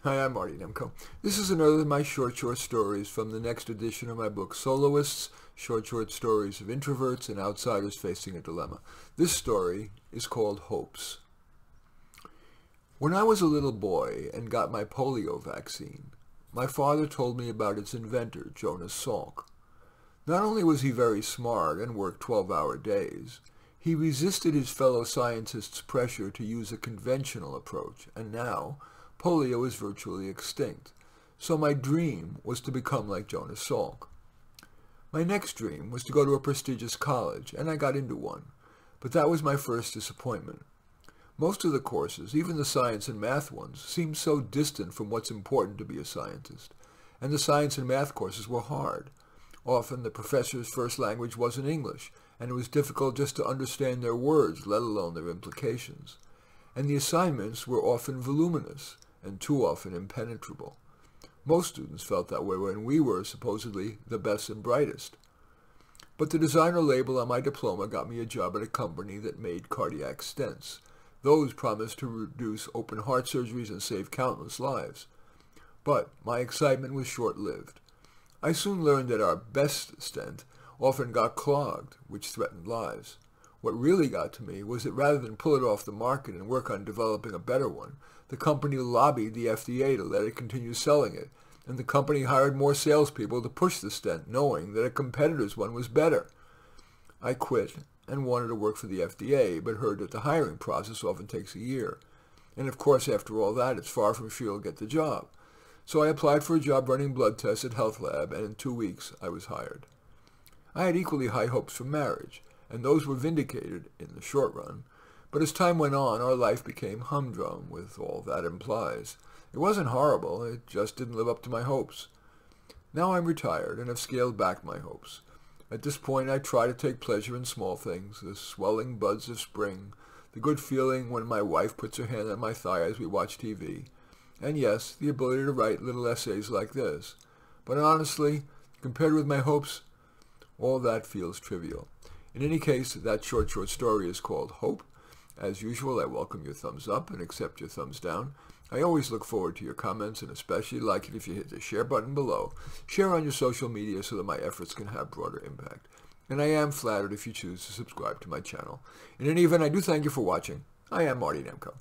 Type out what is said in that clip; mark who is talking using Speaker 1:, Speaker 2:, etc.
Speaker 1: Hi, I'm Marty Nemko. This is another of my short stories from the next edition of my book, Soloists, short stories of introverts and outsiders facing a dilemma. This story is called Hopes. When I was a little boy and got my polio vaccine, my father told me about its inventor, Jonas Salk. Not only was he very smart and worked 12-hour days, he resisted his fellow scientists' pressure to use a conventional approach, and now polio is virtually extinct. So my dream was to become like Jonas Salk. My next dream was to go to a prestigious college, and I got into one. But that was my first disappointment. Most of the courses, even the science and math ones, seemed so distant from what's important to be a scientist. And the science and math courses were hard. Often the professor's first language wasn't English, and it was difficult just to understand their words, let alone their implications. And the assignments were often voluminous, and too often impenetrable. Most students felt that way when we were supposedly the best and brightest. But the designer label on my diploma got me a job at a company that made cardiac stents. Those promised to reduce open heart surgeries and save countless lives. But my excitement was short-lived. I soon learned that our best stent often got clogged, which threatened lives. What really got to me was that rather than pull it off the market and work on developing a better one, the company lobbied the FDA to let it continue selling it, and the company hired more salespeople to push the stent, knowing that a competitor's one was better. I quit and wanted to work for the FDA, but heard that the hiring process often takes a year. And of course, after all that, it's far from sure you'll get the job. So I applied for a job running blood tests at Health Lab, and in 2 weeks I was hired. I had equally high hopes for marriage, and those were vindicated in the short run. But as time went on, our life became humdrum, with all that implies. It wasn't horrible, it just didn't live up to my hopes. Now I'm retired and have scaled back my hopes. At this point, I try to take pleasure in small things, the swelling buds of spring, the good feeling when my wife puts her hand on my thigh as we watch TV, and yes, the ability to write little essays like this. But honestly, compared with my hopes, all that feels trivial. In any case, that short story is called Hope. As usual, I welcome your thumbs up and accept your thumbs down. I always look forward to your comments, and especially like it if you hit the share button below. Share on your social media so that my efforts can have broader impact. And I am flattered if you choose to subscribe to my channel. In any event, I do thank you for watching. I am Marty Nemko.